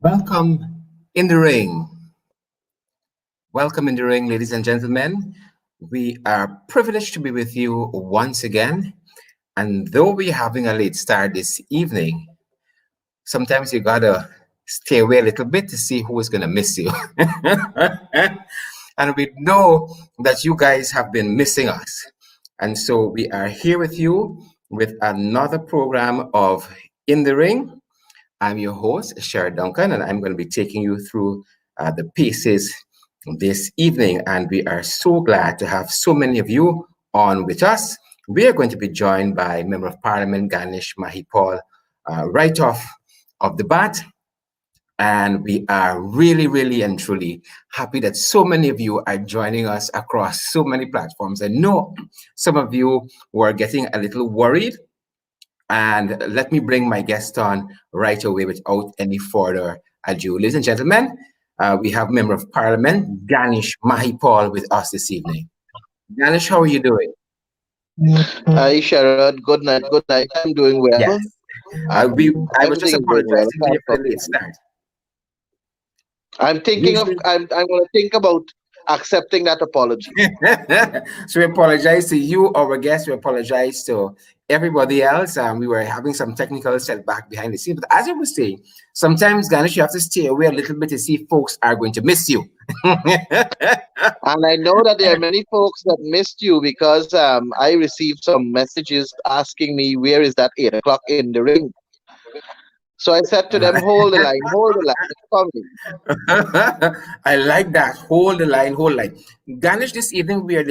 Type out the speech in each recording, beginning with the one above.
Welcome in the ring. Welcome in the ring, ladies and gentlemen. We are privileged to be with you once again. And though we're having a late start this evening, sometimes you gotta stay away a little bit to see who is gonna miss you. And we know that you guys have been missing us. And so we are here with you with another program of In the Ring. I'm your host, Sherrod Duncan, and I'm going to be taking you through the pieces this evening. And we are so glad to have so many of you on with us. We are going to be joined by Member of Parliament 𝗪𝗵cie 𝗶𝗴𝗵𝗁 right off of the bat. And we are really and truly happy that so many of you are joining us across so many platforms. I know some of you were getting a little worried. And let me bring my guest on right away without any further ado. Ladies and gentlemen, we have Member of Parliament 𝗪𝗵cie 𝗶𝗴𝗵𝗁 with us this evening. Ganesh, how are you doing? Hi, Sherrod. Good night. Good night. I'm doing well. Yes. I was just Everything is going well. apologizing for your late start. I'm thinking of. I'm going to think about accepting that apology. So we apologize to you, our guests. We apologize to everybody else. We were having some technical setback behind the scenes. But as I was saying, sometimes, Ganesh, you have to stay away a little bit to see if folks are going to miss you. And I know that there are many folks that missed you because I received some messages asking me where is that 8 o'clock in the ring. So I said to them, hold the line, it's coming. I like that. Hold the line, hold the line. Ganesh, this evening we are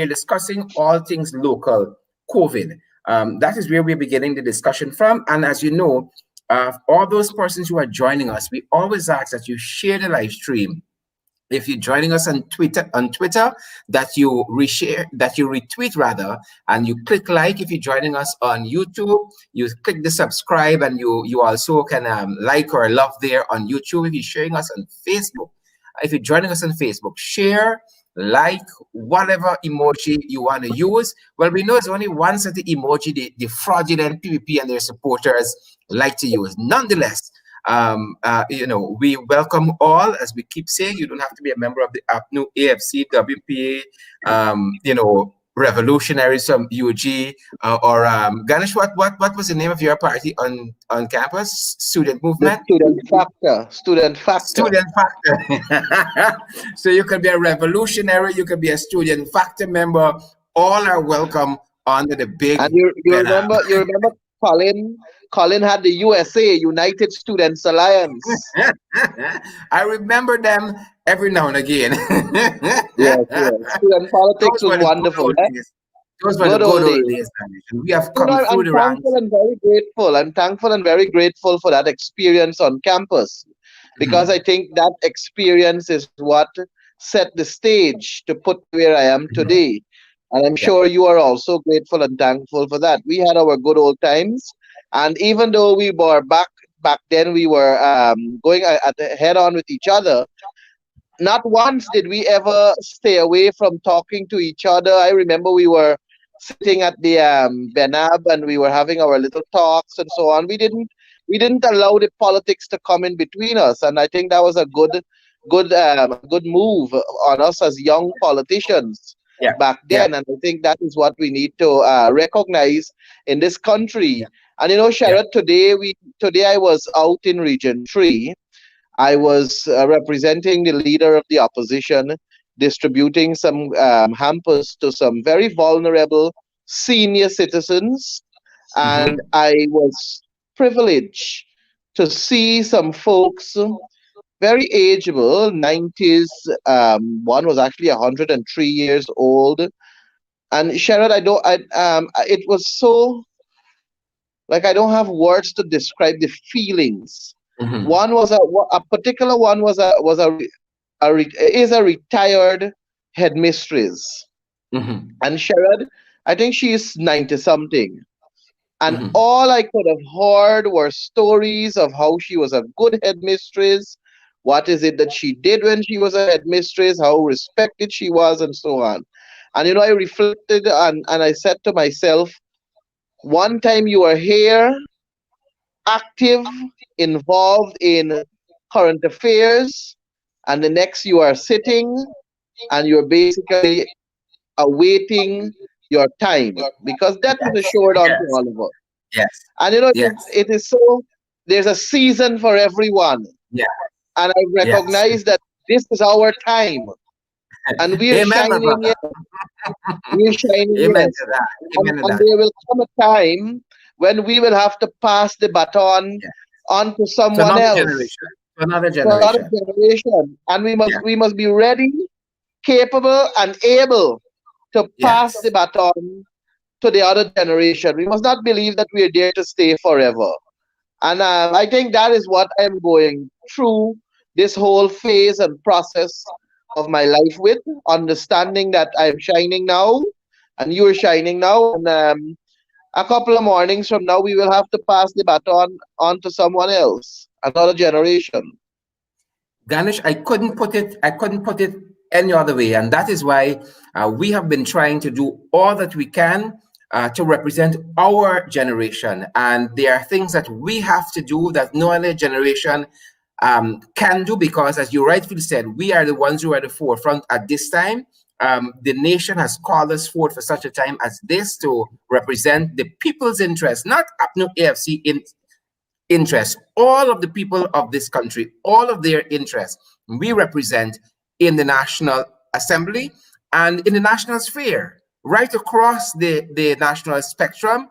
discussing all things local COVID. That is where we're beginning the discussion from. And as you know, all those persons who are joining us, we always ask that you share the live stream. If you're joining us on Twitter, that you reshare, that you retweet rather, and you click like. If you're joining us on YouTube, you click the subscribe, and you also can like or love there on YouTube. If you're sharing us on Facebook, if you're joining us on Facebook, share, like, whatever emoji you want to use. Well, we know it's only one set of emoji the fraudulent PPP and their supporters like to use. Nonetheless, we welcome all. As we keep saying, you don't have to be a member of the APNU, AFC, WPA, revolutionaries from UG, or Ganesh. What was the name of your party on campus? Student Movement. Student Factor. So you can be a revolutionary. You can be a Student Factor member. All are welcome under the big. And you remember Colin had the USA, United Students Alliance. I remember them every now and again. Yes. Student politics was wonderful. Those were the good old days. We have come through the ranks. I'm thankful and very grateful for that experience on campus, because I think that experience is what set the stage to put where I am today. And I'm sure you are also grateful and thankful for that. We had our good old times. And even though we were back then, we were going at head on with each other. Not once did we ever stay away from talking to each other. I remember we were sitting at the Benab and we were having our little talks and so on. We didn't allow the politics to come in between us, and I think that was a good move on us as young politicians back then. And I think that is what we need to recognize in this country. And Sherrod, today I was out in Region 3. I was representing the leader of the opposition, distributing some hampers to some very vulnerable senior citizens. And I was privileged to see some folks, very ageable, 90s. One was actually 103 years old. And Sherrod, it was so... like, I don't have words to describe the feelings. One was a particular one is a retired headmistress, and Sherrod, I think she is 90 something, and all I could have heard were stories of how she was a good headmistress. What is it that she did when she was a headmistress? How respected she was, and so on. And I reflected and I said to myself, one time you were here, active, involved in current affairs, and the next you are sitting and you're basically awaiting your time because death is Yes. assured unto Yes. all of us. Yes. And Yes. it is so, there's a season for everyone. Yeah. And I Yes. recognize that this is our time. And we're Amen, my shining, brother. yes. We're shining, Amen yes. to that. Amen to And that. there will come a time when we will have to pass the baton Yeah. on to To someone another else, generation. To another to another generation. generation. And Yeah. we must be ready, capable, and able to pass the Yes. baton to the other generation. We must not believe that we are there to stay forever. And I think that is what I'm going through this whole phase and process of my life with, understanding that I'm shining now and you're shining now. And a couple of mornings from now, we will have to pass the baton on to someone else, another generation. Ganesh, I couldn't put it any other way, and that is why we have been trying to do all that we can to represent our generation. And there are things that we have to do that no other generation can do because, as you rightfully said, we are the ones who are at the forefront at this time. The nation has called us forward for such a time as this to represent the people's interest, not APNU AFC interests, all of the people of this country, all of their interests, we represent in the National Assembly and in the national sphere, right across the national spectrum.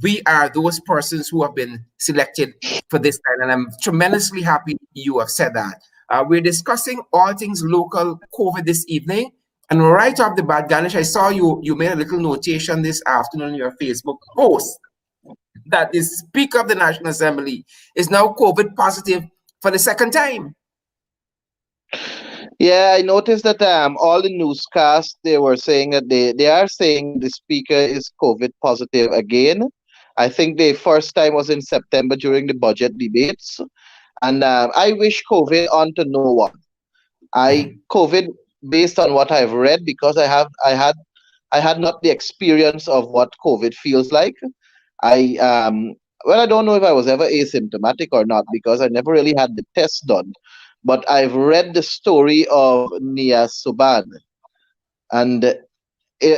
We are those persons who have been selected for this time, and I'm tremendously happy you have said that. We're discussing all things local COVID this evening. And right off the bat, Ganesh, I saw you made a little notation this afternoon in your Facebook post that the Speaker of the National Assembly is now COVID positive for the second time. Yeah, I noticed that all the newscasts they were saying that they are saying that the speaker is COVID positive again. I think the first time was in September during the budget debates, and I wish COVID onto no one. I COVID based on what I've read because I had not the experience of what COVID feels like. I well, I don't know if I was ever asymptomatic or not because I never really had the test done. But I've read the story of 𝗪𝗵ćie, and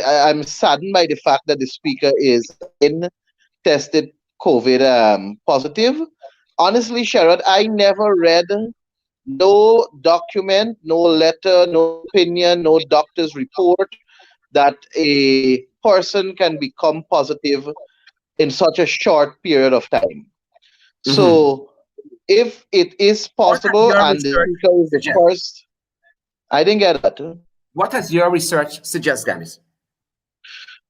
I'm saddened by the fact that the speaker is again tested COVID positive. Honestly, Sherrod, I never read no document, no letter, no opinion, no doctor's report that a person can become positive in such a short period of time. Mhm. So if it is What has possible your and the research speaker is the suggest? first, I didn't get that. What has your research suggest, Ganesh?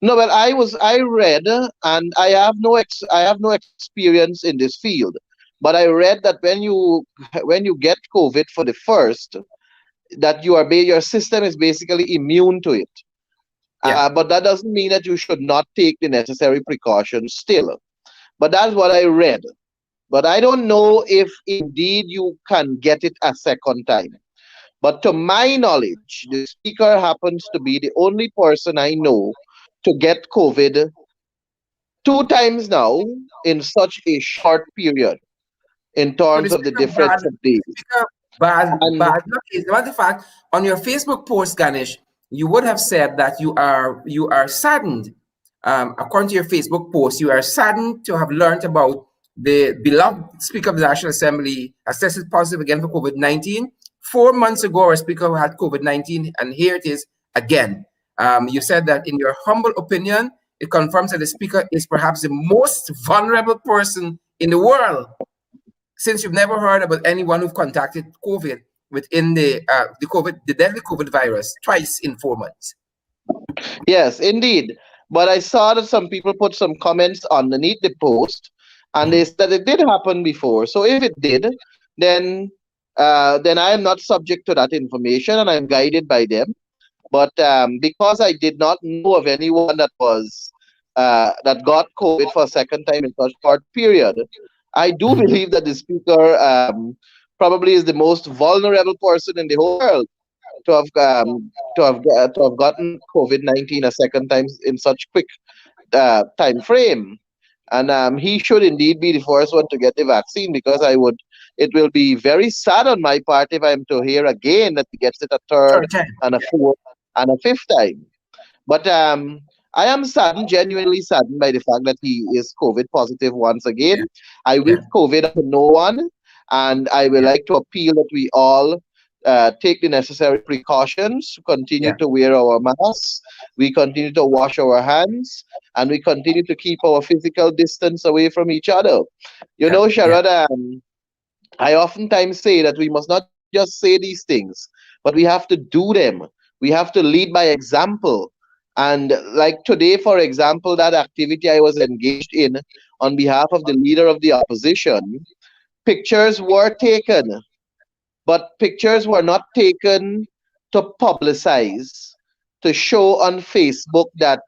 No, but I read and I have no experience in this field, but I read that when you get COVID for the first, that your system is basically immune to it. Yeah. But that doesn't mean that you should not take the necessary precautions still. But that's what I read. But I don't know if indeed you can get it a second time. But to my knowledge, the speaker happens to be the only person I know to get COVID two times now in such a short period in So the terms of the speaker bad, difference of days. And bad luck is the fact on your Facebook post, Ganesh, you would have said that you are saddened. According to your Facebook post, you are saddened to have learned about the beloved Speaker of the National Assembly has tested positive again for COVID-19. 4 months ago, our Speaker had COVID-19, and here it is again. You said that in your humble opinion, it confirms that the Speaker is perhaps the most vulnerable person in the world, since you've never heard about anyone who've contacted COVID within the deadly COVID virus twice in 4 months. yes, indeed. But I saw that some people put some comments underneath the post, and they said that it did happen before. So if it did, then then I am not subject to that information, and I'm guided by them. But because I did not know of anyone that was that got COVID for a second time in such short period, I do Mhm. believe that the speaker probably is the most vulnerable person in the whole world to have gotten COVID-19 a second time in such quick time frame. And he should indeed be the first one to get the vaccine, because it will be very sad on my part if I'm to hear again that he gets it a third Third time. and a fourth and a fifth time. But I am saddened, genuinely saddened by the fact that he is COVID positive once Yeah, again. I wish yeah, COVID upon no one, and I would yeah, like to appeal that we all take the necessary precautions, continue yeah, to wear our masks, we continue to wash our hands, and we continue to keep our physical distance away from each other. You yeah, know, yeah, Sharad, I oftentimes say that we must not just say these things, but we have to do them. We have to lead by example. And like today, for example, that activity I was engaged in on behalf of the leader of the opposition, pictures were taken, but pictures were not taken to publicize, to show on Facebook that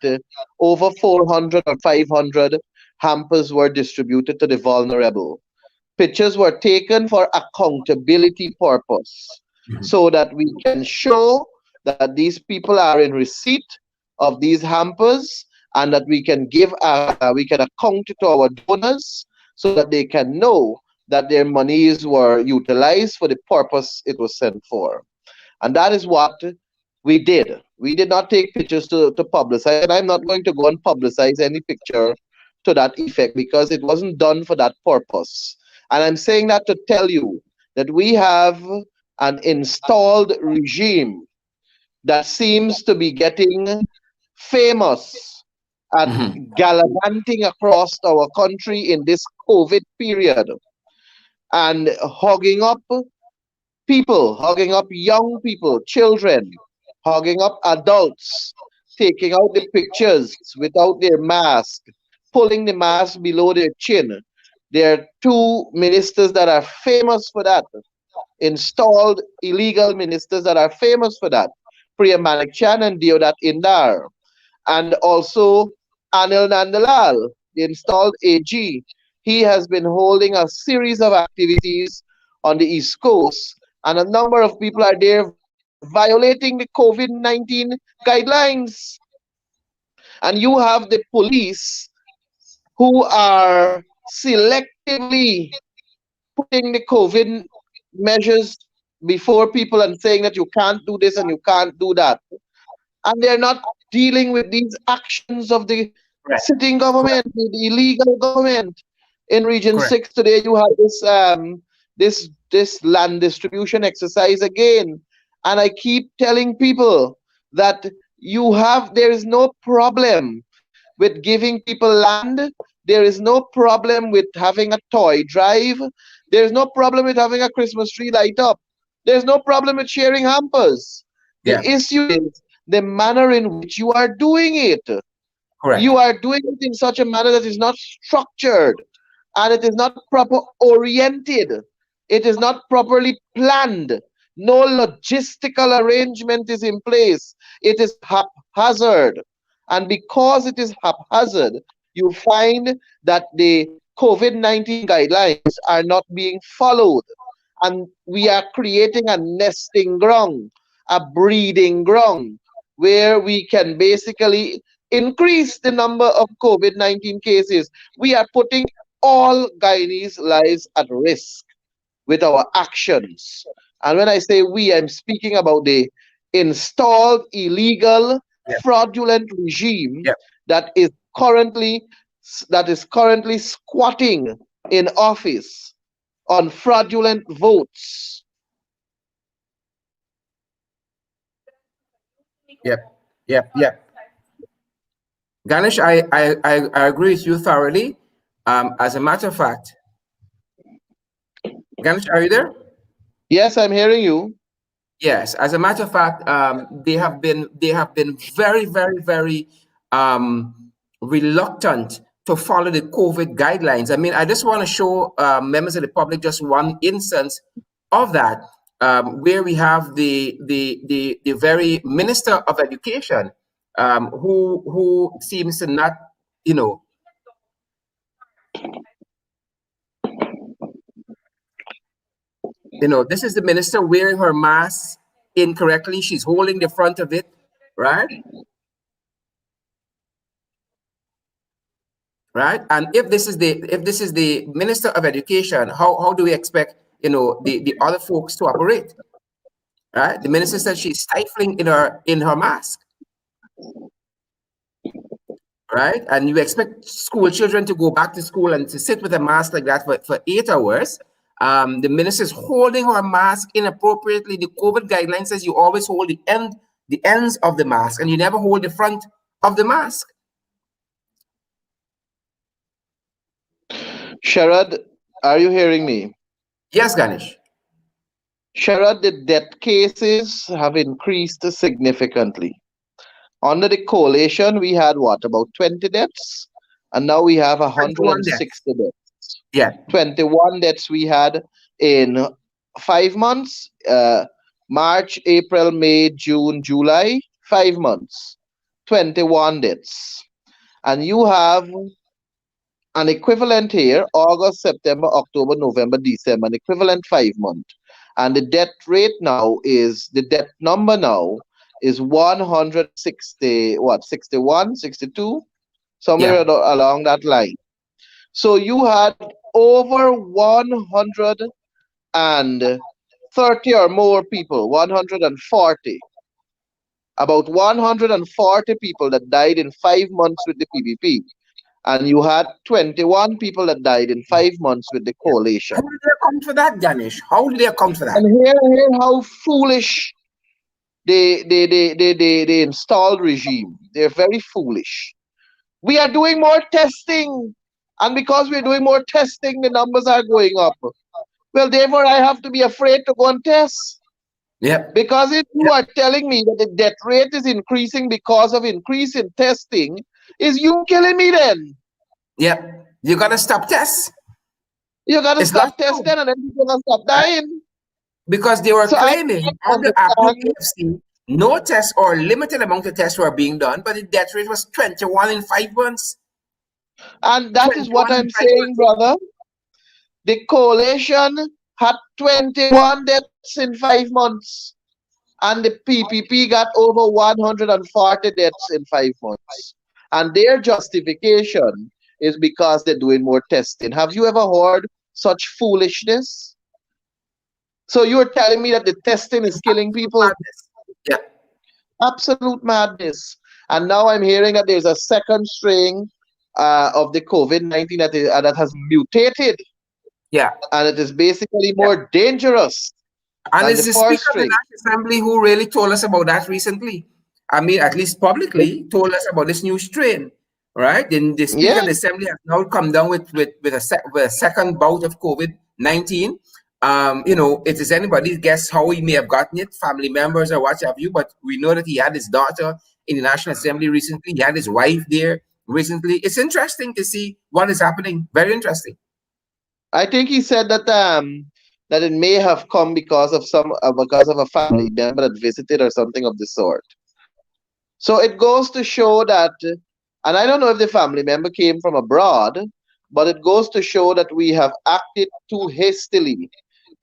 over 400 or 500 hampers were distributed to the vulnerable. Pictures were taken for accountability purpose, mhm, so that we can show that these people are in receipt of these hampers, and that we can account to our donors so that they can know that their monies were utilized for the purpose it was sent for. And that is what we did. We did not take pictures to publicize, and I'm not going to go and publicize any picture to that effect, because it wasn't done for that purpose. And I'm saying that to tell you that we have an installed regime that seems to be getting famous at mhm. gallivanting across our country in this COVID period, and hugging up young people, children, hugging up adults, taking out the pictures without their mask, pulling the mask below their chin. There are two ministers that are famous for that, installed illegal ministers that are famous for that, 𝗵𝗵chan and Deodat Indar, and also Anil Nandalal, the installed AG. He has been holding a series of activities on the East Coast, and a number of people are there violating the COVID-19 guidelines. And you have the police who are selectively putting the COVID measures before people and saying that you can't do this and you can't do that. And they're not dealing with these actions of the Correct, sitting correct, government, the illegal government. In Region correct. 6 today, you have this land distribution exercise again. And I keep telling people that there is no problem with giving people land. There is no problem with having a toy drive. There's no problem with having a Christmas tree light up. There's no problem with sharing hampers. The Yeah, issue is the manner in which you are doing it. correct. You are doing it in such a manner that is not structured, and it is not proper oriented. It is not properly planned. No logistical arrangement is in place. It is haphazard. And because it is haphazard, you find that the COVID-19 guidelines are not being followed. And we are creating a nesting ground, a breeding ground, where we can basically increase the number of COVID-19 cases. We are putting all Guyanese lives at risk with our actions. And when I say we, I'm speaking about the installed illegal, Yeah, fraudulent regime yeah, that is currently squatting in office on fraudulent votes. yep, yep, yep. Ganesh, I agree with you thoroughly. As a matter of fact, Ganesh, are you there? Yes, I'm hearing you. Yes, as a matter of fact, they have been very, very, very reluctant to follow the COVID guidelines. I mean, I just want to show members of the public just one instance of that, where we have the very Minister of Education, who seems to not, you know, this is the minister wearing her mask incorrectly. She's holding the front of it, right? right? And if this is the Minister of Education, how do we expect the other folks to operate, right? The minister said she's stifling in her mask, right? And you expect school children to go back to school and to sit with a mask like that for 8 hours. The minister is holding her mask inappropriately. The COVID guideline says you always hold the ends of the mask, and you never hold the front of the mask. Sharad, are you hearing me? Yes, Ganesh. Sharad, the death cases have increased significantly. Under the coalition, we had what, about 20 deaths? And now we have 21 deaths. 160 deaths. Yeah. 21 deaths we had in 5 months, March, April, May, June, July, 5 months, 21 deaths. And you have an equivalent here, August, September, October, November, December, an equivalent 5 month. And the death number now is 160, what, 61, 62, somewhere Yeah. along that line. So you had over 130 or more people, 140, about 140 people that died in 5 months with the PPP. And you had 21 people that died in 5 months with the Yeah. coalition. How did they account for that, Ganesh? How did they account for that? And here how foolish the installed regime. They're very foolish. We are doing more testing. And because we're doing more testing, the numbers are going up. Well, therefore, I have to be afraid to go and test. Yep. Because if you are telling me that the death rate is increasing because of increase in testing, is you killing me then? Yep. You gotta stop tests. You got to It's not stop true, testing and then people gonna stop right? dying. Because they were So I claiming can't on the approved understand. AFC, no tests or limited amount of tests were being done, but the death rate was 21 in 5 months. And that is what 21 in I'm five saying, months. brother. The coalition had 21 deaths in 5 months, and the PPP got over 140 deaths in 5 months. And their justification is because they're doing more testing. Have you ever heard such foolishness? So you're telling me that the testing is killing Absolute people? madness. Yeah. Absolute madness. And now I'm hearing that there's a second strain of the COVID-19 that has mutated, Yeah. and it is basically Yeah. more dangerous And than the it's the Speaker first of the strain. National Assembly who really told us about that recently. I mean, at least publicly, told us about this new strain, right? Then the Speaker of Yeah, the Assembly has now come down with a second bout of COVID-19. It is anybody's guess how he may have gotten it, family members or what have you, but we know that he had his daughter in the National Assembly recently. He had his wife there recently. It's interesting to see what is happening. Very interesting. I think he said that it may have come because of a family member that visited or something of the sort. So it goes to show that, and I don't know if the family member came from abroad, but it goes to show that we have acted too hastily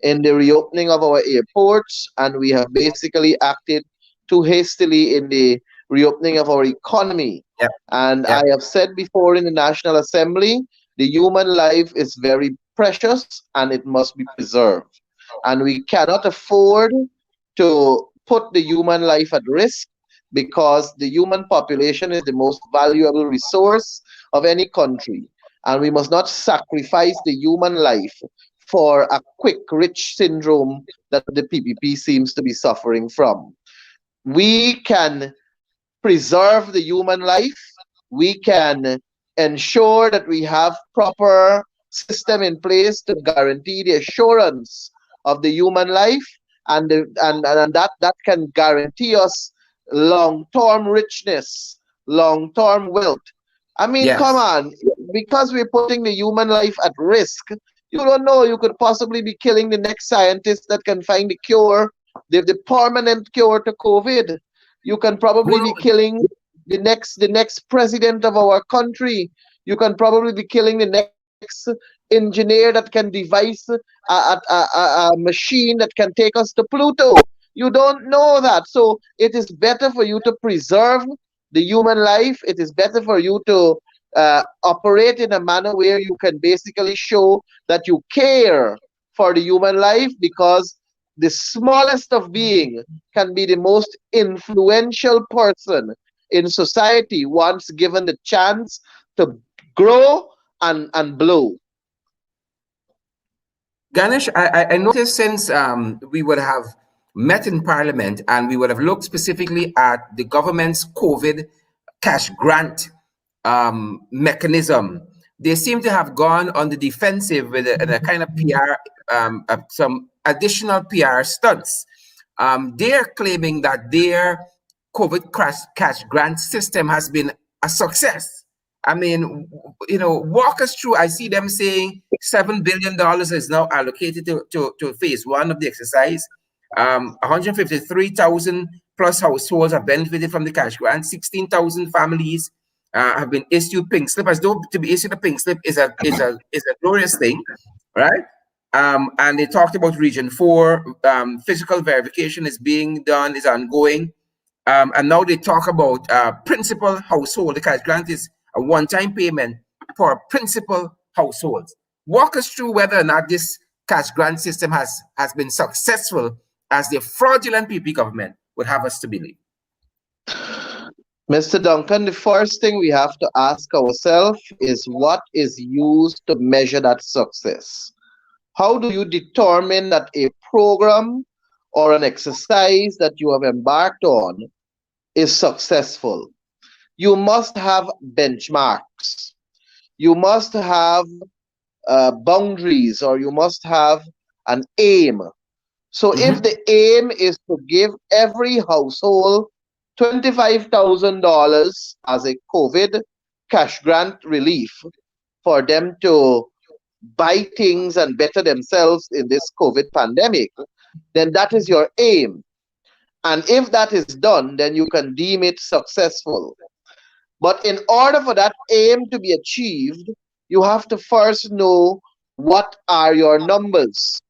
in the reopening of our airports, and we have basically acted too hastily in the reopening of our economy. Yeah. And Yeah. I have said before in the National Assembly, the human life is very precious and it must be preserved. And we cannot afford to put the human life at risk, because the human population is the most valuable resource of any country. And we must not sacrifice the human life for a quick rich syndrome that the PPP seems to be suffering from. We can preserve the human life. We can ensure that we have proper system in place to guarantee the assurance of the human life, and that can guarantee us long-term richness, long-term wealth. I mean, come Yes. on, because we're putting the human life at risk, you don't know, you could possibly be killing the next scientist that can find the cure, the permanent cure to COVID. You can Who probably be knows? killing the next president of our country. You can probably be killing the next engineer that can devise a machine that can take us to Pluto. You don't know that. So it is better for you to preserve the human life. It is better for you to operate in a manner where you can basically show that you care for the human life, because the smallest of being can be the most influential person in society once given the chance to grow and blow. Ganesh, I noticed since we would have met in Parliament and we would have looked specifically at the government's COVID cash grant mechanism, they seem to have on the defensive with a kind of PR, some additional PR stunts. They're claiming that their COVID cash grant system has been a success. I mean, walk us through. I see them saying $7 billion is now allocated to phase one of the exercise. 153,000 plus households have benefited from the cash grant. 16,000 families have been issued pink slip. As though to be issued a pink slip is a glorious thing, right? And they talked about Region 4. Physical verification is being done, is ongoing. And now they talk about principal household. The cash grant is a one-time payment for principal households. Walk us through whether or not this cash grant system has been successful as the fraudulent PP government would have us to believe. Mr. Duncan, the first thing we have to ask ourselves is what is used to measure that success? How do you determine that a program or an exercise that you have embarked on is successful? You must have benchmarks. You must have boundaries, or you must have an aim. So if the aim is to give every household $25,000 as a COVID cash grant relief for them to buy things and better themselves in this COVID pandemic, then that is your aim. And if that is done, then you can deem it successful. But in order for that aim to be achieved, you have to first know what are your numbers.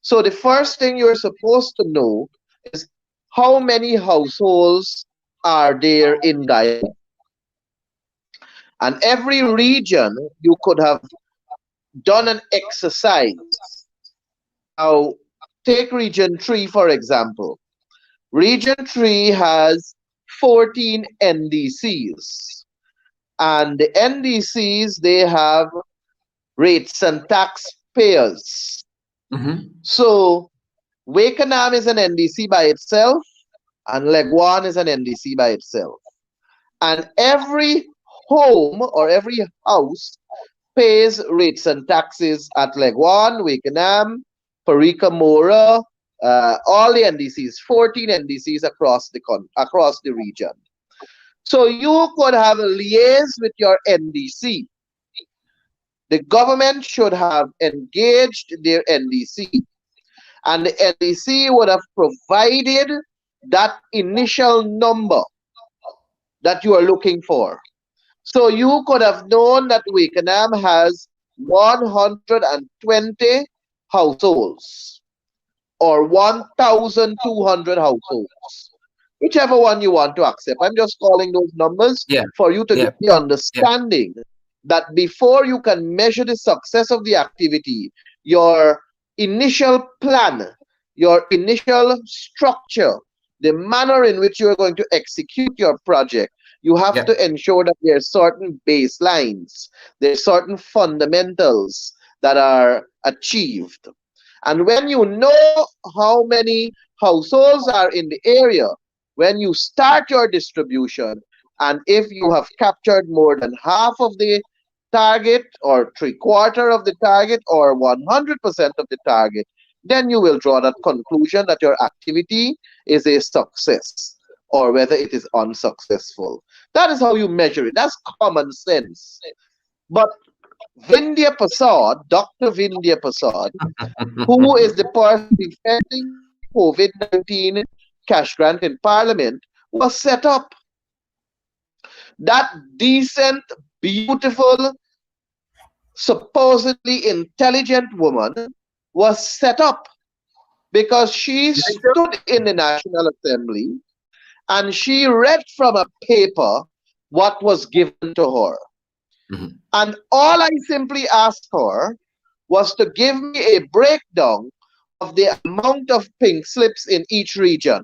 So the first thing you're supposed to know is how many households are there in Guyana. And every region you could have done an exercise. Now, take Region 3, for example. Region 3 has 14 NDCs. And the NDCs, they have rates and taxpayers. So, 𝗪𝗏 is an NDC by itself, and 𝗪𝗏 is an NDC by itself. And every home or every house pays rates and taxes at 𝗪𝗏, 𝗪𝗏, 𝗪𝗏, all the NDCs, 14 NDCs across the region. So you could have a liaise with your NDC. The government should have engaged their NDC, and the NDC would have provided that initial number that you are looking for. So you could have known that 𝗪𝗏 has 120 households or 1,200 households, whichever one you want to accept. I'm just calling those numbers for you to get the understanding that before you can measure the success of the activity, your initial plan, your initial structure, the manner in which you are going to execute your project, you have to ensure that there are certain baselines, there are certain fundamentals that are achieved. And when you know how many households are in the area, when you start your distribution, and if you have captured more than half of the target, or 3/4 of the target, or 100% of the target, then you will draw that conclusion that your activity is a success or whether it is unsuccessful. That is how you measure it. That's common sense. But 𝗪𝗏, Dr. 𝗪𝗏, who is the person defending COVID-19 cash grant in Parliament, was set up. That decent, beautiful, supposedly intelligent woman was set up because she stood in the National Assembly and she read from a paper what was given to her. Mhm. And all I simply asked her was to give me a breakdown of the amount of pink slips in each region.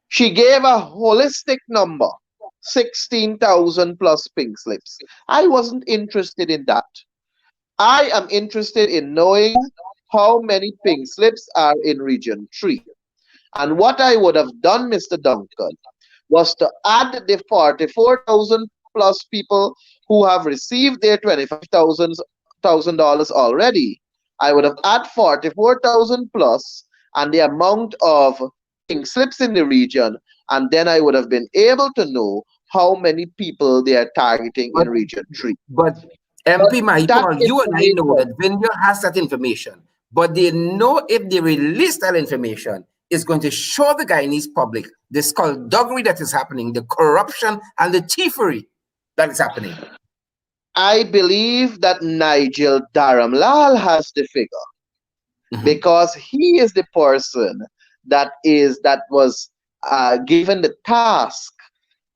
She gave a holistic number, 16,000 plus pink slips. I wasn't interested in that. I am interested in knowing how many pink slips are in region 3. And what I would have done, Mr. Duncan, was to add the 44,000 plus people who have received their $25,000 already. I would have added 44,000 plus and the amount of pink slips in the region, and then I would have been able to know how many people they are targeting But in region 3. but But MP that Mahipal, you and I know that information, Vineyard has that information, but they know if they release that information, it's going to show the Guyanese public the skullduggery that is happening, the corruption and the thievery that is happening. I believe that Nigel Dharamlal has the figure, Mhm. because he is the person that was given the task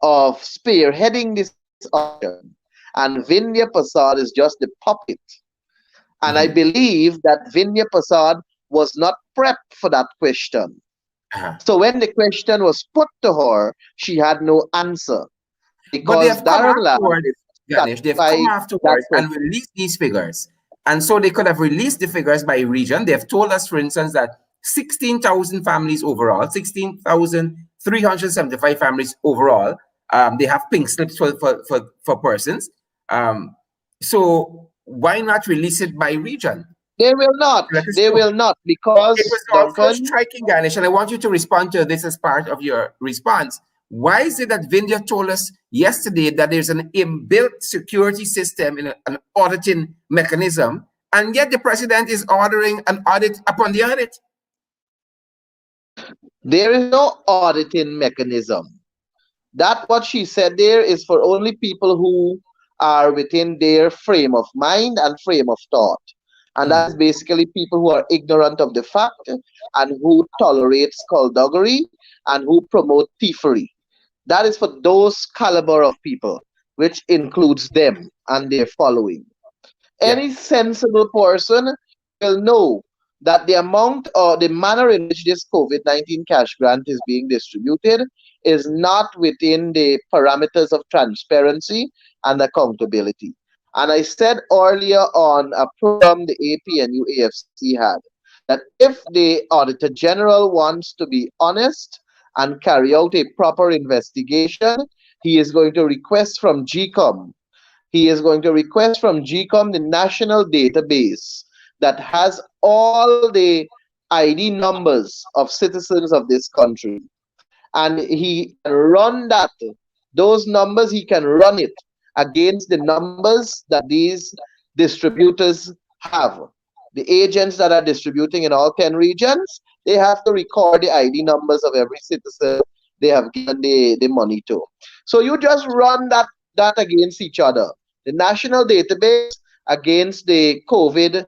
of spearheading this operation, and Vinya Prasad is just the puppet. And I Mhm. believe that Vinya Prasad was not prepped for that question. Uh-huh. So when the question was put to her, she had no answer But they because have come Dharamlal afterwards, did Ganesh, not they've come satisfy that afterwards and question. released these figures. And so they could have released the figures by region. They've told us, for instance, that 16,000 families overall, 16,375 families overall, they have pink slips for persons. Um, so why not release it by region? They will not. Let us They know. will not It because was also Duncan, striking, Ganesh, and I want you to respond to this as part of your response. Why is it that Vindhya told us yesterday that there's an inbuilt security system in an auditing mechanism, and yet the president is ordering an audit upon the audit? there is no auditing mechanism. That what she said there is for only people who are within their frame of mind and frame of thought. And that is Mm. basically people who are ignorant of the fact and who tolerate skullduggery and who promote thievery. That is for those caliber of people, which includes them and their following. Yeah. Any sensible person will know that the amount or the manner in which this COVID-19 cash grant is being distributed is not within the parameters of transparency and accountability. And I said earlier on a program the APNU AFC had that if the Auditor General wants to be honest and carry out a proper investigation, he is going to request from GCOM, he is going to request from GCOM the national database that has all the ID numbers of citizens of this country. And he can run that, those numbers, he can run it against the numbers that these distributors have. The agents that are distributing in all 10 regions, they have to record the ID numbers of every citizen they have given the money to. So you just run that against each other. The national database against the COVID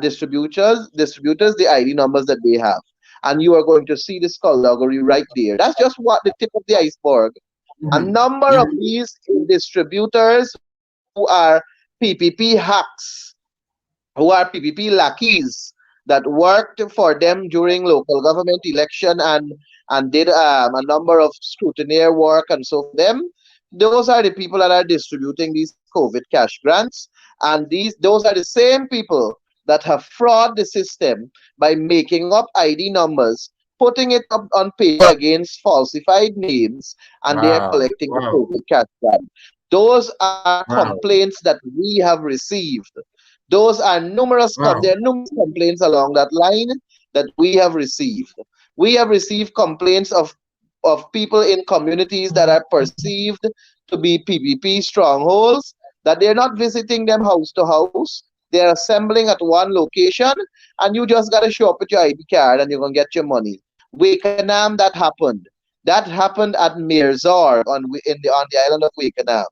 distributors, the ID numbers that they have. And you are going to see the skullduggery right there. That's just what the tip of the iceberg. A Mhm. number of Mhm. these distributors who are PPP hacks, who are PPP lackeys that worked for them during local government election and did a number of scrutineer work and so for them. Those are the people that are distributing these COVID cash grants, and those are the same people that have fraud the system by making up ID numbers, putting it up on paper against falsified names, and they are Wow. collecting the Wow. COVID cash grant. Those are Wow. complaints that we have received. Those are Wow. there are numerous complaints along that line that we have received. We have received complaints of people in communities that are perceived to be PPP strongholds, that they're not visiting them house to house. They're assembling at one location, and you just got to show up with your ID card and you're going to get your money. Wakenham, that happened. That happened at Meerzorg on the island of Wakenham.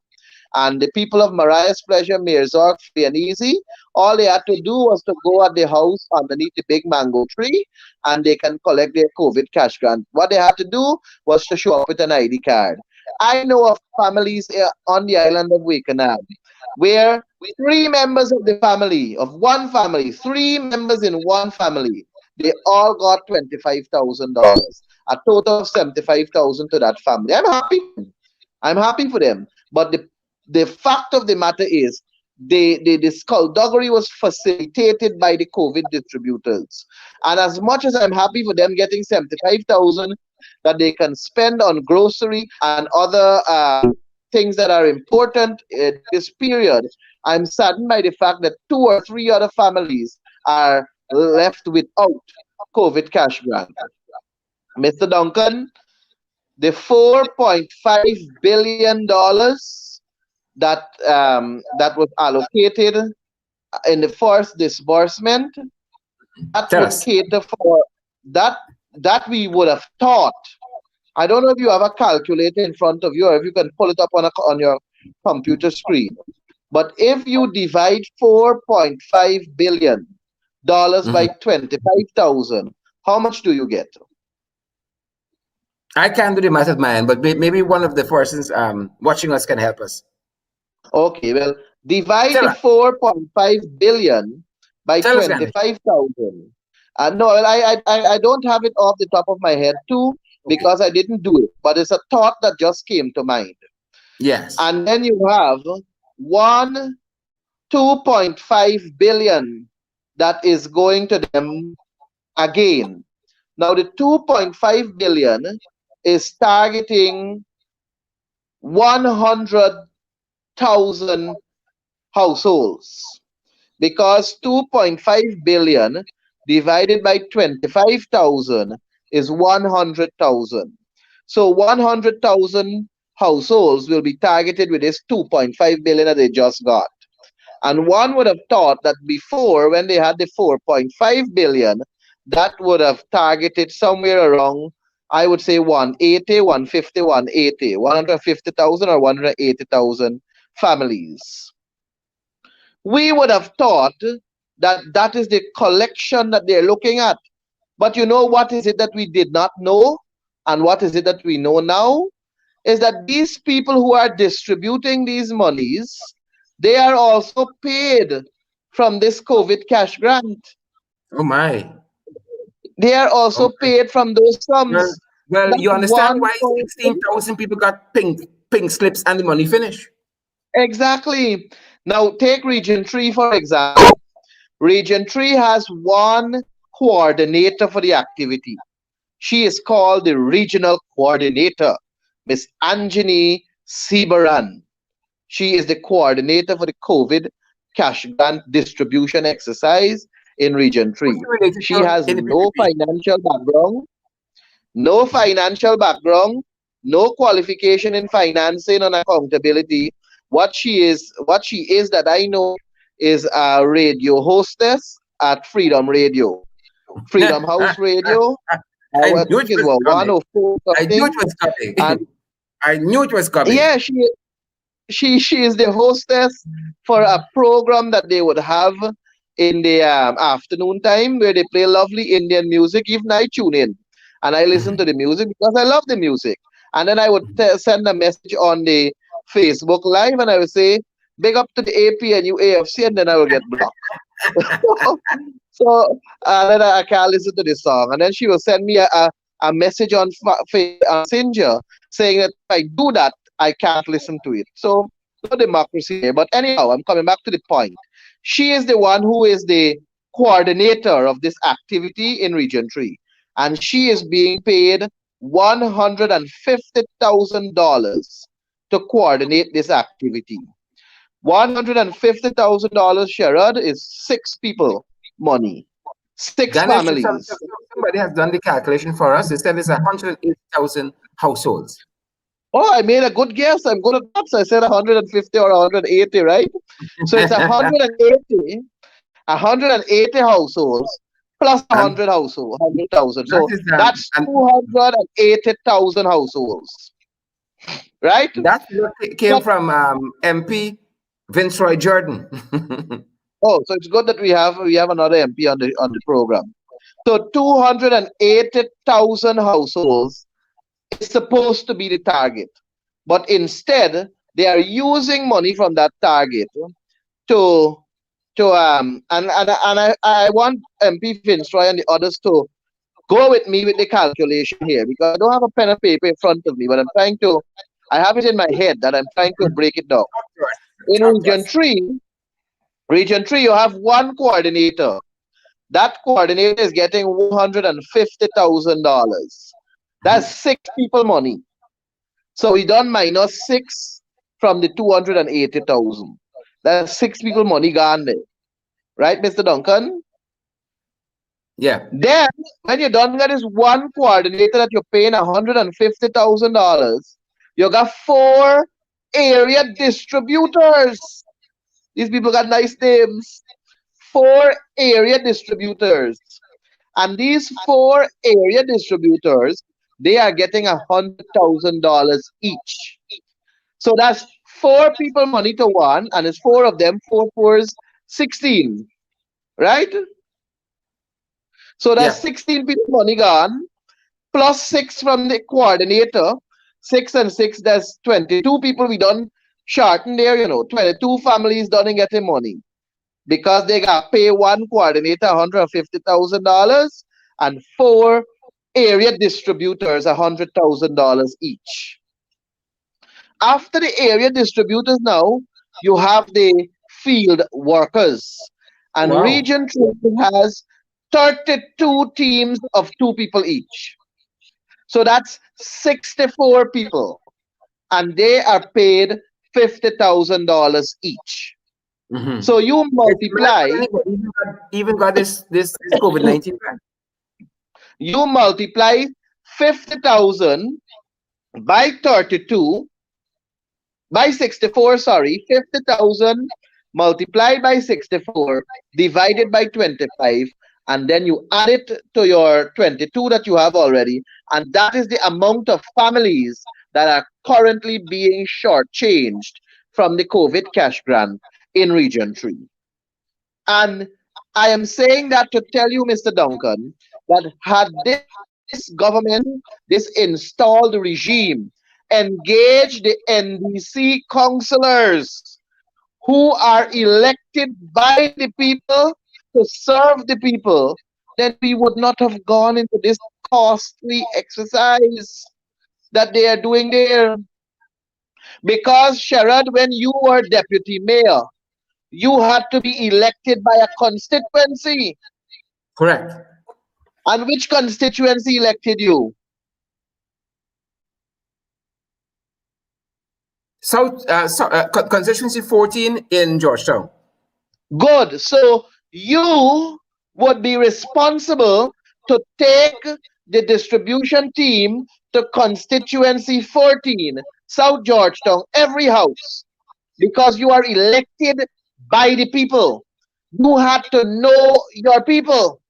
And the people of Mariah's Pleasure, Meerzorg, free and easy, all they had to do was to go at the house underneath the big mango tree and they can collect their COVID cash grant. What they had to do was to show up with an ID card. I know of families on the island of Wakenham where three members of the family, of one family, three members in one family, they all got $25,000, a total of 75,000 to that family. I'm happy for them. I'm happy for them. But the fact of the matter is, the skullduggery was facilitated by the COVID distributors. And as much as I'm happy for them getting 75,000 that they can spend on grocery and other things that are important this period, I'm saddened by the fact that two or three other families are left without COVID cash grant. Mr. Duncan, the $4.5 billion that was allocated in the first disbursement, that Tell would us. cater for that that we would have thought. I don't know if you have a calculator in front of you or if you can pull it up on your computer screen. But if you divide $4.5 billion by Mhm. 25,000, how much do you get? I can't do the math at my end, but maybe one of the persons watching us can help us. Okay, well, divide Tell the us. 4.5 billion by Tell us, Ganesh. 25,000. No, well, I don't have it off the top of my head too Okay. because I didn't do it, but it's a thought that just came to mind. Yes. And then you have one 2.5 billion that is going to them again. Now the 2.5 billion is targeting 100,000 households because 2.5 billion divided by 25,000 is 100,000. So 100,000 households will be targeted with this 2.5 billion that they just got. And one would have thought that before, when they had the 4.5 billion, that would have targeted somewhere around, I would say 180, 150, 180, 150,000 or 180,000 families. We would have thought that that is the collection that they're looking at. But you know what is it that we did not know? And what is it that we know now? Is that these people who are distributing these monies, they are also paid from this COVID cash grant. Oh my. They are Oh also my. paid from those Well, sums. well, Not you understand one why point. 16,000 people got pink slips and the money finished. Exactly. Now take Region 3 for example. Region 3 has one coordinator for the activity. She is called the regional coordinator, Miss Anjani Sibaran. She is the coordinator for the COVID cash grant distribution exercise in Region What's 3. the related She to has in the no PPP? financial background, no financial background, no qualification in financing and accountability. What she is that I know is a radio hostess at Freedom Radio, Freedom House Radio. I I knew think it it's was what coming. 104 I knew it something. was And coming. I knew it was coming. yeah, she is the hostess for a program that they would have in the afternoon time where they play lovely Indian music. Even I tune in and I listen to the music because I love the music. And then I would send a message on the Facebook Live and I would say, big up to the AP and UAFC, and then I will get blocked. So then I can't listen to this song. And then she will send me a message on Messenger saying that if I do that, I can't listen to it. So no democracy there. But anyhow, I'm coming back to the point. She is the one who is the coordinator of this activity in Region 3. And she is being paid $150,000 to coordinate this activity. $150,000, Sherrod, is six people money, six Ganesh, families. somebody has done the calculation for us. They said it's 180,000 households. Oh, I made a good guess. I'm good at maths. I said 150 or 180, right? So it's 180 households plus And 100,000. that So is that's and 280,000 households, right? that came But from MP Vince Roy Jordan. oh, so it's good that we have another MP on the program. So 280,000 households is supposed to be the target. but instead they are using money from that target to and I want MP Fitzroy and the others to go with me with the calculation here, because I don't have a pen and paper in front of me, but I have it in my head that I'm trying to break it down. In Talk to us. Region 3, you have one coordinator. That coordinator is getting $150,000. That's 6 people money. So we done minus 6 from the 280,000. That's 6 people money gone there. Right, Mr. Duncan? Yeah. Then, when you're done with this one coordinator that you're paying $150,000, you got 4 area distributors. These people got nice names. 4 area distributors. And these 4 area distributors, they are getting $100,000 each. So that's 4 people money to one, and it's 4 of them. 4 4 is 16, right? So that's Yeah. 16 people money gone, plus 6 from the coordinator. 6 and 6, that's 22 people we done shorten there, 22 families done getting money. Because they got pay one coordinator $150,000 and 4 area distributors $100,000 each. After the area distributors now, you have the field workers. And Wow. Region 3 has 32 teams of 2 people each. So that's 64 people. And they are paid $50,000 each. Mm-hmm. So you Is multiply, even got this COVID-19 ban? you multiply 50,000 by 32, by 64, sorry, 50,000 multiplied by 64 divided by 25, and then you add it to your 22 that you have already, and that is the amount of families that are currently being shortchanged from the COVID cash grant in Region 3. And I am saying that to tell you, Mr. Duncan, that had this government, this installed regime, engaged the NDC councillors who are elected by the people to serve the people, then we would not have gone into this costly exercise that they are doing there. Because, Sherrod, when you were deputy mayor, you had to be elected by a constituency. Correct. And which constituency elected you? Constituency 14 in Georgetown. Good. So you would be responsible to take the distribution team to constituency 14, South Georgetown, every house, because you are elected by the people. You had to know your people.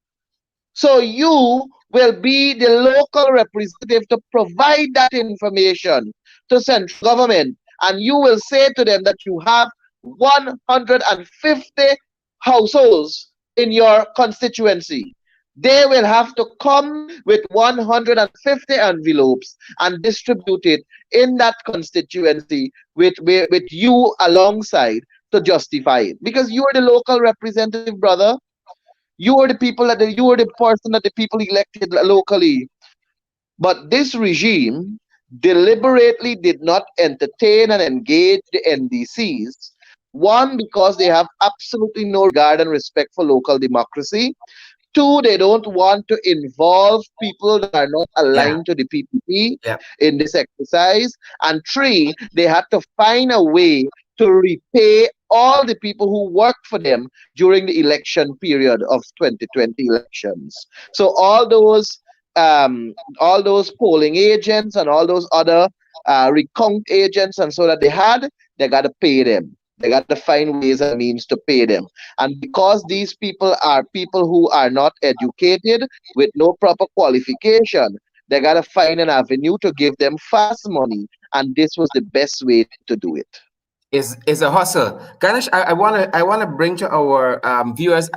So you will be the local representative to provide that information to central government. And you will say to them that you have 150 households in your constituency. They will have to come with 150 envelopes and distribute it in that constituency with you alongside to justify it. Because you are the local representative, brother. You are the people you are the person that the people elected locally. But this regime deliberately did not entertain and engage the NDCs. One, because they have absolutely no regard and respect for local democracy. Two, they don't want to involve people that are not Yeah. aligned to the PPP Yeah. in this exercise. And three, they had to find a way to repay all the people who worked for them during the election period of 2020 elections. So all those polling agents and all those other recount agents and so that they got to pay them. They got to find ways and means to pay them. And because these people are people who are not educated with no proper qualification, they got to find an avenue to give them fast money. And this was the best way to do it. Is a hustle. Ganesh, I wanna bring to our viewers'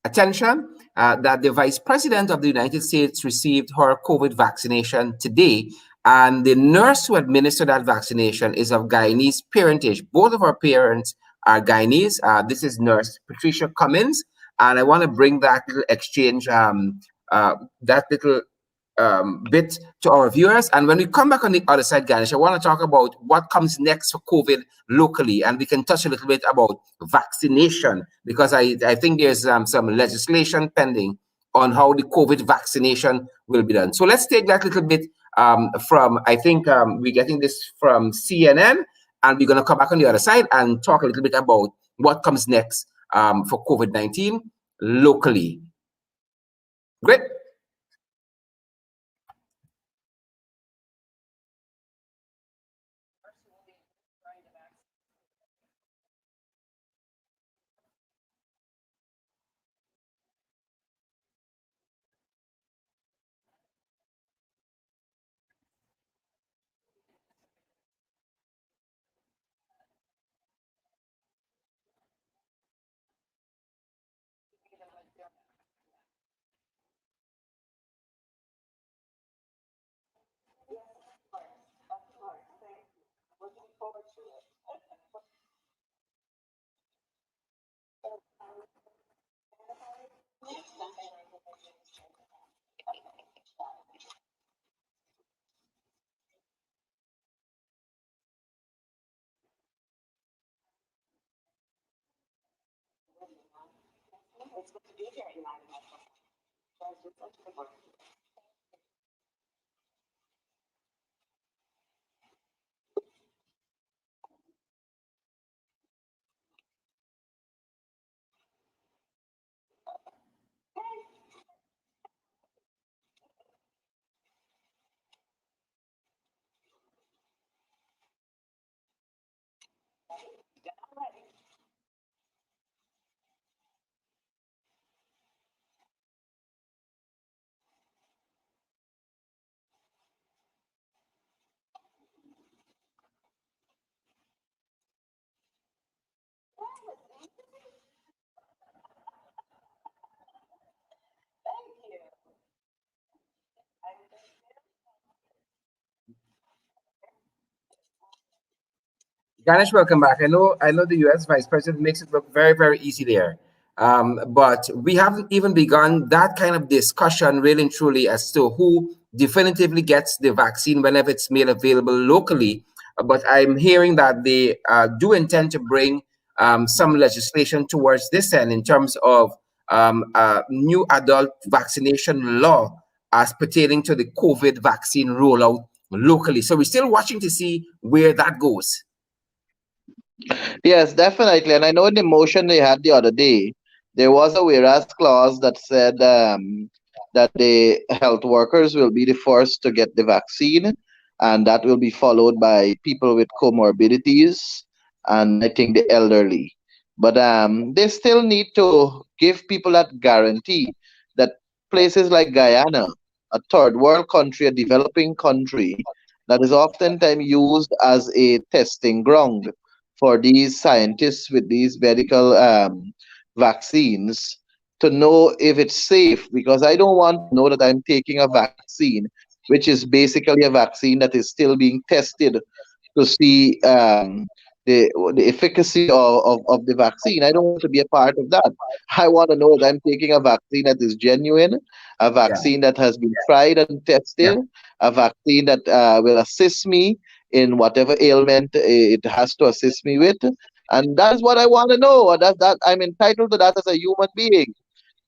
attention that the Vice President of the United States received her COVID vaccination today, And the nurse who administered that vaccination is of Guyanese parentage. Both of our parents are Guyanese. This is Nurse Patricia Cummins. And I want to bring that little exchange, that little bit to our viewers. And when we come back on the other side, Ganesh, I want to talk about what comes next for COVID locally. And we can touch a little bit about vaccination, because I think there's some legislation pending on how the COVID vaccination will be done. So let's take that little bit from, I think we're getting this from CNN, and we're going to come back on the other side and talk a little bit about what comes next for COVID-19 locally. Great. Ganesh, welcome back. I know the U.S. Vice President makes it look very, very easy there. But we haven't even begun that kind of discussion really and truly as to who definitively gets the vaccine whenever it's made available locally. But I'm hearing that they do intend to bring some legislation towards this end in terms of new adult vaccination law as pertaining to the COVID vaccine rollout locally. So we're still watching to see where that goes. Yes, definitely. And I know in the motion they had the other day, there was a whereas clause that said that the health workers will be the first to get the vaccine, and that will be followed by people with comorbidities, and I think the elderly. But they still need to give people that guarantee that places like Guyana, a third world country, a developing country, that is oftentimes used as a testing ground for these scientists with these medical vaccines to know if it's safe, because I don't want to know that I'm taking a vaccine which is basically a vaccine that is still being tested to see the efficacy of the vaccine. I don't want to be a part of that. I want to know that I'm taking a vaccine that is genuine, a Yeah, vaccine that has been tried and yeah, tested, a vaccine that will assist me in whatever ailment it has to assist me with. And that is what I want to know. And that I'm entitled to that as a human being.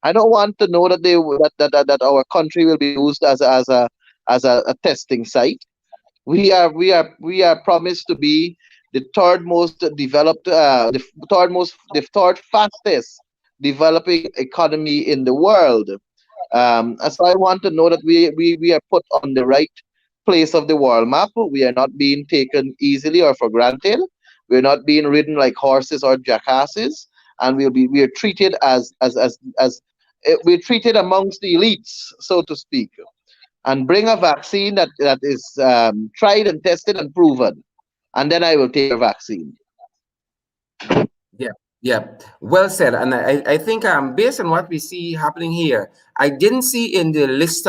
I don't want to know that that our country will be used as a testing site. We are promised to be the third most developed, the third fastest developing economy in the world. And so I want to know that we are put on the right place of the world map. We are not being taken easily or for granted. We're not being ridden like horses or jackasses, and we are treated as we're treated amongst the elites, so to speak. And bring a vaccine that is tried and tested and proven, and then I will take a vaccine. yeah, yeah. Well said. And I think based on what we see happening here, I didn't see in the list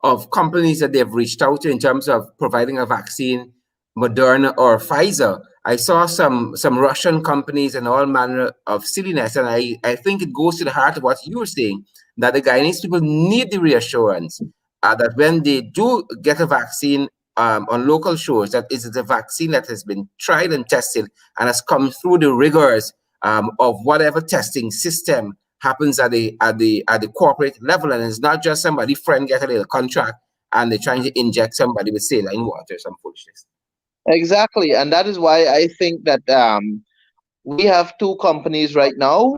of companies that they've reached out to in terms of providing a vaccine, Moderna or Pfizer. I saw some Russian companies and all manner of silliness, and I think it goes to the heart of what you were saying, that the Guyanese people need the reassurance that when they do get a vaccine on local shores, that is a vaccine that has been tried and tested and has come through the rigors of whatever testing system happens at the corporate level, and it's not just somebody friend get a little contract and they're trying to inject somebody with saline water or some foolishness. Exactly, and that is why I think that we have two companies right now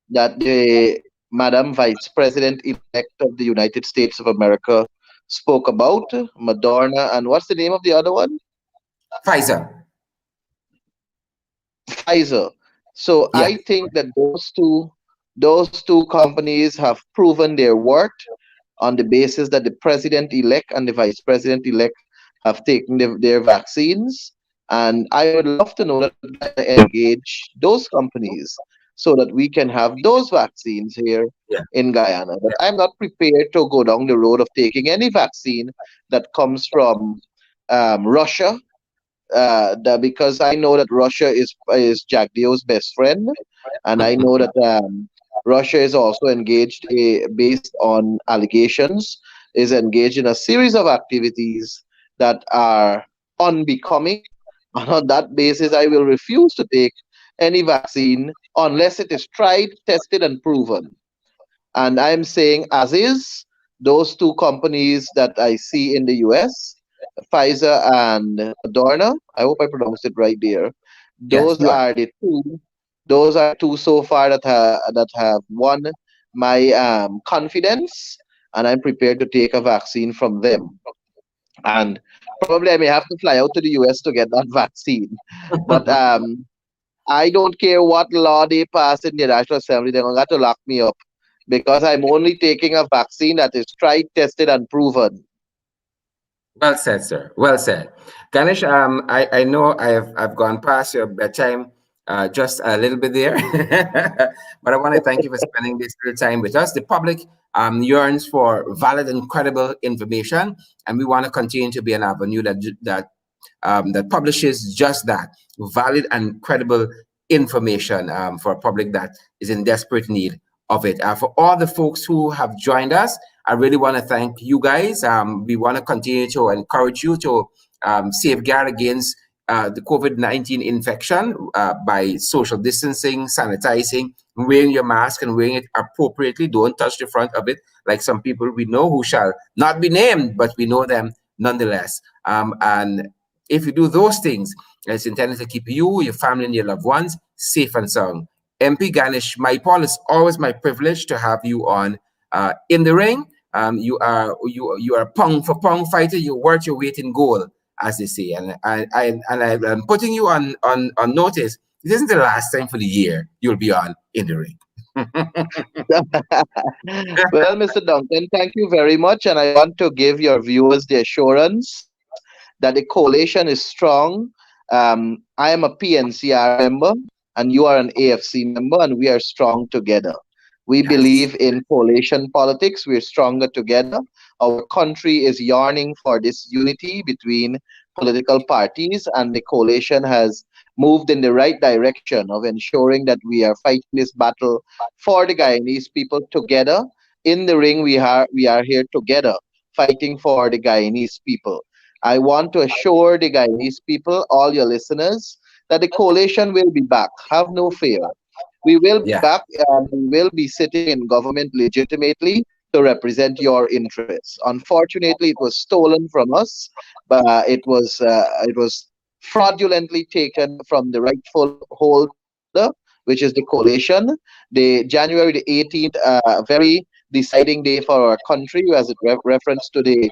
that the Madam Vice President elect of the United States of America spoke about, Moderna, and what's the name of the other one? Pfizer. Pfizer. So Yeah. I think that those two companies have proven their worth on the basis that the president elect and the vice president elect have taken their vaccines. And I would love to know that Ghana engage those companies so that we can have those vaccines here Yeah. in Guyana. But I'm not prepared to go down the road of taking any vaccine that comes from Russia, because I know that Russia is Jack Dio's best friend, and I know that Russia is also engaged, based on allegations, is engaged in a series of activities that are unbecoming. And on that basis, I will refuse to take any vaccine unless it is tried, tested, and proven. And I'm saying, as is, those two companies that I see in the US, Pfizer and Moderna, I hope I pronounced it right there. Yes, Those you are. are the two. Those are two so far that have won my confidence, and I'm prepared to take a vaccine from them. And probably I may have to fly out to the US to get that vaccine. But I don't care what law they pass in the National Assembly, they're going to lock me up because I'm only taking a vaccine that is tried, tested, and proven. Well said, sir. Well said. Ganesh, I know I've gone past your bedtime just a little bit there, but I want to thank you for spending this little time with us. The public yearns for valid and credible information, and we want to continue to be an avenue that publishes just that, valid and credible information for a public that is in desperate need of it. For all the folks who have joined us, I really want to thank you guys. We want to continue to encourage you to safeguard against the COVID-19 infection by social distancing, sanitizing, wearing your mask and wearing it appropriately. Don't touch the front of it like some people we know who shall not be named, but we know them nonetheless. And if you do those things, it's intended to keep you, your family, and your loved ones safe and sound. MP Ganesh Mayapol, it's always my privilege to have you on in the ring. You are a pound for pound fighter. You're worth your weight in gold, as they say. And I'm putting you on notice. This isn't the last time for the year you'll be on in the ring. Well, Mr. Duncan, thank you very much. And I want to give your viewers the assurance that the coalition is strong. I am a PNCR member, and you are an AFC member, and we are strong together. We Yes. believe in coalition politics. We're stronger together. Our country is yearning for this unity between political parties, and the coalition has moved in the right direction of ensuring that we are fighting this battle for the Guyanese people together. In the ring, we are here together, fighting for the Guyanese people. I want to assure the Guyanese people, all your listeners, that the coalition will be back. Have no fear. We will be Yeah. back, and we will be sitting in government legitimately to represent your interests. Unfortunately, it was stolen from us, but it was fraudulently taken from the rightful holder, which is the coalition. The January the 18th, very deciding day for our country, as it reference to the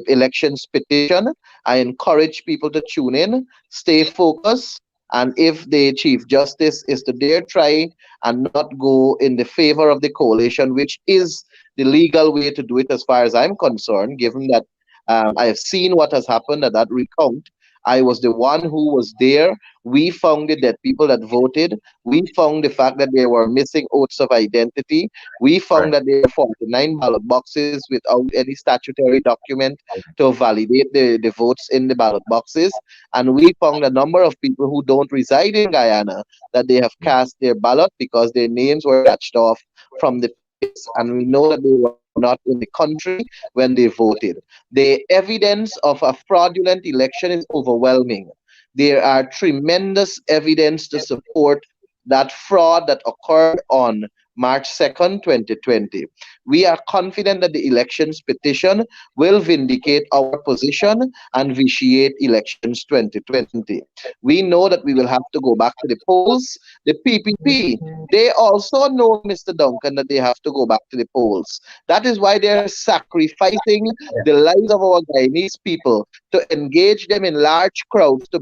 elections petition. I encourage people to tune in, stay focused, and if the Chief Justice is to dare try and not go in the favor of the coalition, which is the legal way to do it as far as I'm concerned, given that I have seen what has happened at that recount, I was the one who was there. We found it that people that voted. We found the fact that there were missing oaths of identity. We found Right. that there were 49 ballot boxes without any statutory document to validate the votes in the ballot boxes. And we found a number of people who don't reside in Guyana that they have cast their ballot because their names were scratched off from the papers. And we know that they were not in the country when they voted. The evidence of a fraudulent election is overwhelming. There are tremendous evidence to support that fraud that occurred on March 2nd, 2020. We are confident that the elections petition will vindicate our position and vitiate elections 2020. We know that we will have to go back to the polls. The PPP, they also know, Mr. Duncan, that they have to go back to the polls. That is why they're sacrificing the lives of our Guyanese people to engage them in large crowds to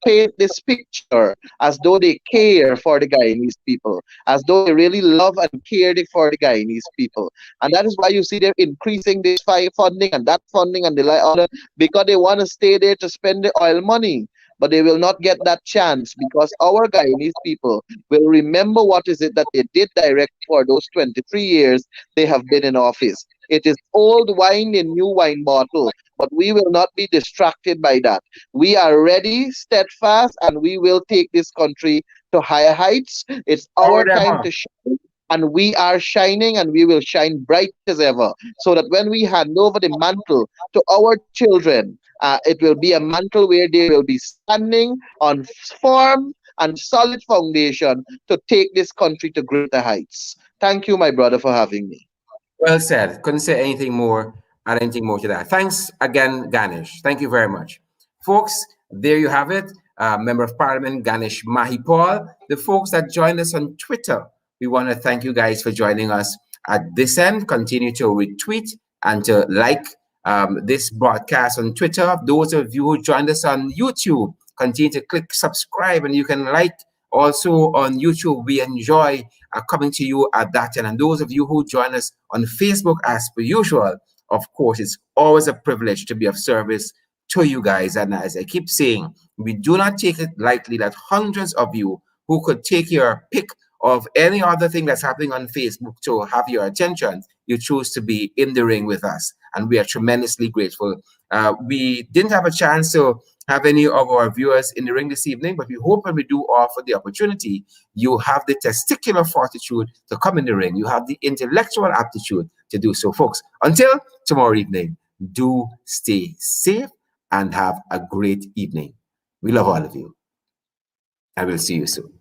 paint this picture as though they care for the Guyanese people, as though they really love and care for the Guyanese people. And that is why you see them increasing this funding and that funding and the like other, because they want to stay there to spend the oil money. But they will not get that chance because our Guyanese people will remember what is it that they did direct for those 23 years they have been in office. It is old wine in new wine bottle, but we will not be distracted by that. We are ready, steadfast, and we will take this country to higher heights. It's Power our them time on. to shine, and we are shining, and we will shine bright as ever. So that when we hand over the mantle to our children, it will be a mantle where they will be standing on firm and solid foundation to take this country to greater heights. Thank you, my brother, for having me. Well said. Couldn't say anything more, add anything more to that. Thanks again, Ganesh. Thank you very much. Folks, there you have it. Member of Parliament Ganesh Mahipal. The folks that joined us on Twitter, we want to thank you guys for joining us at this end. Continue to retweet and to like this broadcast on Twitter. Those of you who joined us on YouTube, continue to click subscribe and you can like also on YouTube. We enjoy coming to you at that end. And those of you who join us on Facebook, as per usual, of course, it's always a privilege to be of service to you guys. And as I keep saying, we do not take it lightly that hundreds of you who could take your pick of any other thing that's happening on Facebook to have your attention, you choose to be in the ring with us. And we are tremendously grateful. We didn't have a chance to have any of our viewers in the ring this evening, but we hope when we do offer the opportunity, you have the testicular fortitude to come in the ring. You have the intellectual aptitude to do so. Folks, until tomorrow evening, do stay safe and have a great evening. We love all of you, and we'll see you soon.